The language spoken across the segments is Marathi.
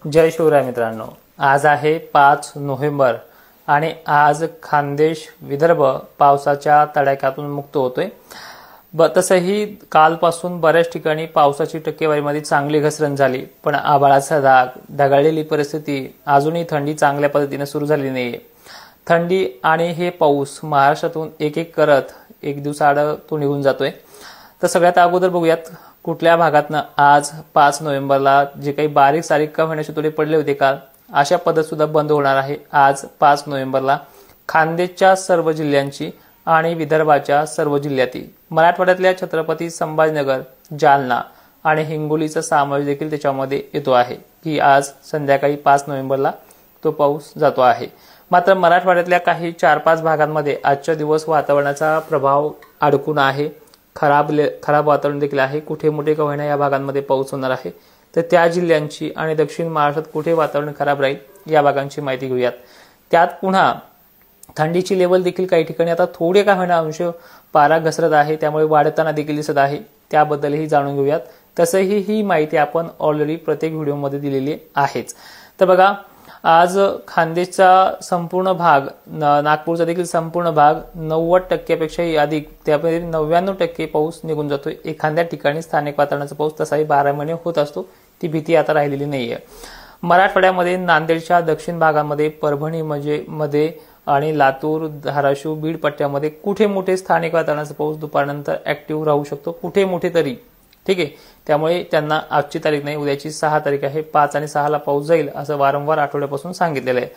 जय शिवराय मित्रांनो, आज आहे 5 नोव्हेंबर आणि आज खानदेश विदर्भ पावसाच्या तडाख्यातून मुक्त होतोय। तसंही कालपासून बऱ्याच ठिकाणी पावसाची टक्केवारीमध्ये चांगली घसरण झाली, पण आभाळाचा दाग, ढगाळलेली परिस्थिती, अजूनही थंडी चांगल्या पद्धतीने सुरू झाली नाहीये। थंडी आणि हे पाऊस महाराष्ट्रातून एक एक करत एक दिवसाआड तो निघून जातोय। तर सगळ्यात अगोदर बघूयात कुठल्या भागातनं आज 5 नोव्हेंबरला जे काही बारीक सारीक कमी होण्याचे तोडे पडले होते काल, अशा पद्धत सुद्धा बंद होणार आहे। आज 5 नोव्हेंबरला खानदेशच्या सर्व जिल्ह्यांची आणि विदर्भाच्या सर्व जिल्ह्यातील, मराठवाड्यातल्या छत्रपती संभाजीनगर, जालना आणि हिंगोलीचा समावेश देखील त्याच्यामध्ये येतो आहे की आज संध्याकाळी 5 नोव्हेंबरला तो पाऊस जातो आहे। मात्र मराठवाड्यातल्या काही 4-5 भागांमध्ये आजच्या दिवस वातावरणाचा प्रभाव अडकून आहे। खराब वातावरण देखील आहे। कुठे मोठे का होईना या भागांमध्ये पाऊस होणार आहे। तर त्या जिल्ह्यांची आणि दक्षिण महाराष्ट्रात कुठे वातावरण खराब राहील या भागांची माहिती घेऊयात। त्यात पुन्हा थंडीची लेवल देखील काही ठिकाणी आता थोडे का होईना अंश पारा घसरत आहे, त्यामुळे वाढताना देखील दिसत आहे। त्याबद्दलही जाणून घेऊयात। तसंही ही माहिती आपण ऑलरेडी प्रत्येक व्हिडिओमध्ये दिलेली आहेच। तर बघा, आज खानदेशचा संपूर्ण भाग, नागपूरचा देखील संपूर्ण भाग 90% पेक्षाही अधिक, त्यापैकी 99% पाऊस निघून जातोय। एखाद्या ठिकाणी स्थानिक वातावरणाचा पाऊस तसाही 12 महिने होत असतो, ती भीती आता राहिलेली नाहीये। मराठवाड्यामध्ये नांदेडच्या दक्षिण भागामध्ये, परभणी मध्ये आणि लातूर, धाराशिव, बीड पट्ट्यामध्ये कुठे मोठे स्थानिक वातावरणाचा पाऊस दुपारनंतर ऍक्टिव्ह राहू शकतो, कुठे मोठे तरी, ठीक आहे। त्यामुळे त्यांना आजची तारीख नाही, उद्याची 6 तारीख आहे, 5 आणि 6 ला पाऊस जाईल असं वारंवार आठवड्यापासून सांगितलेलं आहे।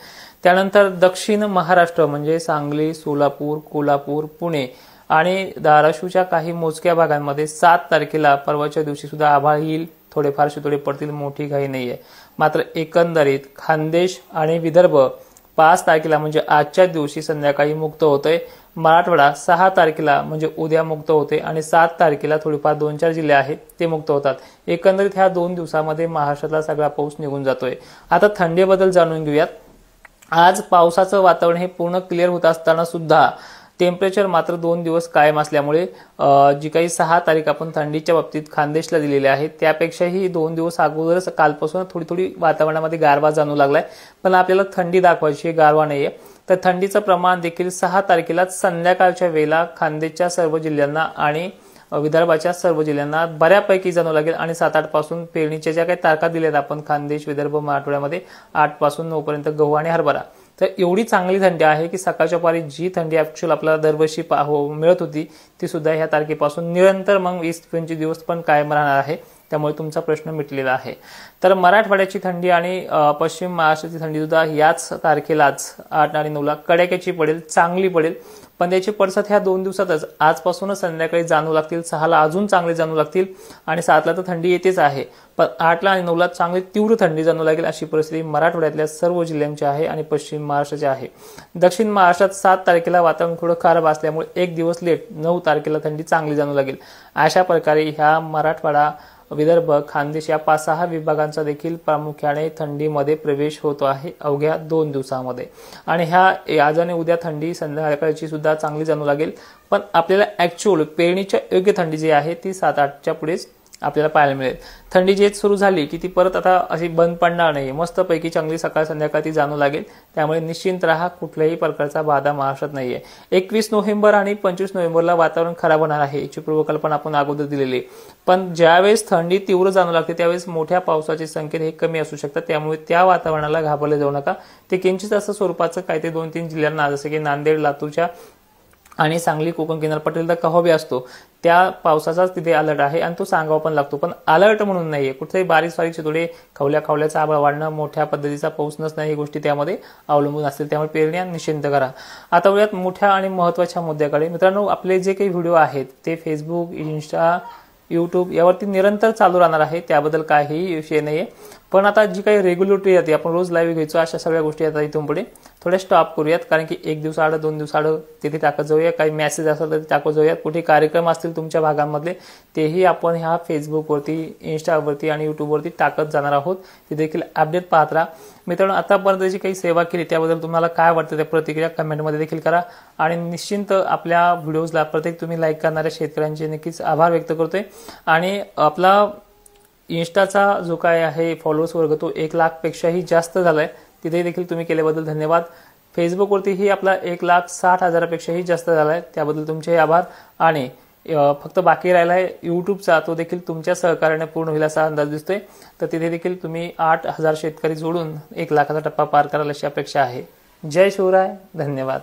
त्यानंतर दक्षिण महाराष्ट्र म्हणजे सांगली, सोलापूर, कोल्हापूर, पुणे आणि धाराशिवच्या काही मोजक्या भागांमध्ये 7 तारखेला परवाच्या दिवशी सुद्धा आभाळ येईल, थोडेफार शितोडे पडतील, मोठी घाई नाहीये। मात्र एकंदरीत खानदेश आणि विदर्भ 5 तारखेला म्हणजे आजच्या दिवशी संध्याकाळी मुक्त होतोय। मराठवाडा 6 तारखेला म्हणजे उद्या मुक्त होते आणि 7 तारखेला थोडेफार 2-4 जिल्हे आहेत ते मुक्त होतात। एकंदरीत ह्या 2 दिवसामध्ये महाराष्ट्रातला सगळा पाऊस निघून जातोय। आता थंडीबद्दल जाणून घेऊयात। आज पावसाचं वातावरण हे पूर्ण क्लिअर होत असताना सुद्धा टेम्परेचर मात्र 2 दिवस कायम असल्यामुळे जी काही 6 तारीख आपण थंडीच्या बाबतीत खानदेशला दिलेली आहे, त्यापेक्षाही 2 दिवस अगोदरच कालपासून थोडी वातावरणामध्ये गारवा जाणू लागलाय। पण आपल्याला थंडी दाखवायची, गारवा नाहीये। तर थंडीचं प्रमाण देखील 6 तारखेला संध्याकाळच्या वेळेला खानदेशच्या सर्व जिल्ह्यांना आणि विदर्भाच्या सर्व जिल्ह्यांना बऱ्यापैकी जाणू लागेल। आणि 7-8 पासून पेरणीच्या ज्या काही तारखा दिल्यात आपण खानदेश, विदर्भ, मराठवाड्यामध्ये 8 पासून 9 पर्यंत गहू आणि हरभरा, तर एवढी चांगली थंडी आहे की सकाळच्या पारी जी थंडी ऍक्च्युअल आपल्याला दरवर्षी मिळत होती ती सुद्धा ह्या तारखेपासून निरंतर मग 20-25 दिवस पण कायम राहणार आहे। त्यामुळे तुमचा प्रश्न मिटलेला आहे। तर मराठवाड्याची थंडी आणि पश्चिम महाराष्ट्राची थंडी सुद्धा याच तारखेलाच 8 आणि 9 ला कडाक्याची पडेल, चांगली पडेल। पण त्याची पडसाद ह्या 2 दिवसातच आजपासूनच संध्याकाळी जाणू लागतील, 6 ला अजून चांगले जाणू लागतील आणि 7 ला तर थंडी येतेच आहे, पण 8 ला आणि 9 ला चांगली तीव्र थंडी जाणू लागेल। अशी परिस्थिती मराठवाड्यातल्या सर्व जिल्ह्यांची आहे आणि पश्चिम महाराष्ट्राची आहे। दक्षिण महाराष्ट्रात 7 तारखेला वातावरण थोडं खराब असल्यामुळे 1 दिवस लेट 9 तारखेला थंडी चांगली जाणू लागेल। अशा प्रकारे ह्या मराठवाडा, विदर्भ, खानदेश या 5-6 विभागांचा देखील प्रामुख्याने थंडीमध्ये प्रवेश होतो आहे अवघ्या 2 दिवसामध्ये। आणि ह्या आज आणि उद्या थंडी संध्याकाळची सुद्धा चांगली जाणू लागेल। पण आपल्याला ऍक्च्युअल पेरणीच्या योग्य थंडी जी आहे ती 7-8च्या पुढेच आपल्याला पाहायला मिळेल। थंडी जी सुरू झाली की ती परत आता अशी बंद पडणार नाही, मस्तपैकी चांगली सकाळ संध्याकाळ ती जाणू लागेल। त्यामुळे निश्चिंत राहा, कुठल्याही प्रकारचा बाधा महाराष्ट्रात नाहीये। 21 नोव्हेंबर आणि 25 नोव्हेंबरला वातावरण खराब होणार आहे, याची पूर्वकल्पना आपण अगोदर दिलेली। पण ज्यावेळेस थंडी तीव्र जाणू लागते त्यावेळेस मोठ्या पावसाचे संकेत हे कमी असू शकतात, त्यामुळे त्या वातावरणाला घाबरले जाऊ नका। ते किंचित असं स्वरूपाचं काही ते 2-3 जिल्ह्यांना जसं की नांदेड, लातूरच्या आणि सांगली, कोकण किनारपट्टीला का हवे असतो त्या पावसाचाच तिथे अलर्ट आहे आणि तो सांगावा पण लागतो। पण अलर्ट म्हणून नाहीये, कुठेही बारीक सारीक थोडे खवल्याचा आभाळ वाढणं, मोठ्या पद्धतीचा पाऊस नसणं, ही गोष्टी त्यामध्ये अवलंबून असतील। त्यामुळे पेरण्या निश्चिंत करा। आता वळूयात मोठ्या आणि महत्त्वाच्या मुद्द्याकडे। मित्रांनो, आपले जे काही व्हिडिओ आहेत ते फेसबुक, इंस्टा, यूट्यूब यावरती निरंतर चालू राहणार आहे, त्याबद्दल काहीही विषय नाहीये। पण आता जी काही रेग्युलरिटी येते, आपण रोज लाईव्ह घ्यायचो, अशा सगळ्या गोष्टी आता इथून पुढे थोड्या स्टॉप करूयात। कारण की 1 दिवसाआड 2 दिवसाआड तिथे टाकत जाऊया, काही मेसेज असेल तर टाकत जाऊयात, कुठे कार्यक्रम असतील तुमच्या भागांमधले तेही आपण ह्या फेसबुकवरती, इंस्टावरती आणि युट्यूबवरती टाकत जाणार आहोत। ते देखील अपडेट पाहत राहा। मित्रांनो, आतापर्यंत जी काही सेवा केली त्याबद्दल तुम्हाला काय वाटतं त्या प्रतिक्रिया कमेंटमध्ये देखील करा। आणि निश्चिंत आपल्या व्हिडिओजला प्रत्येक तुम्ही लाईक करणाऱ्या शेतकऱ्यांचे नक्कीच आभार व्यक्त करतोय। आणि आपला इन्स्टाचा जो काय आहे फॉलोअर्स वर्ग तो 1 लाखपेक्षाही जास्त झालाय, तिथे देखील तुम्ही केल्याबद्दल धन्यवाद. फेसबुकवरतीही आपला 1,60,000पेक्षाही जास्त झालाय, त्याबद्दल तुमचे आभार. आणि फक्त बाकी राहिला आहे युट्यूबचा, तो देखील तुमच्या सहकार्याने पूर्ण होईल असा अंदाज दिसतोय. तर तिथे देखील तुम्ही 8,000 शेतकरी जोडून 1 लाखाचा टप्पा पार कराल अशी अपेक्षा आहे. जय शिवराय, धन्यवाद.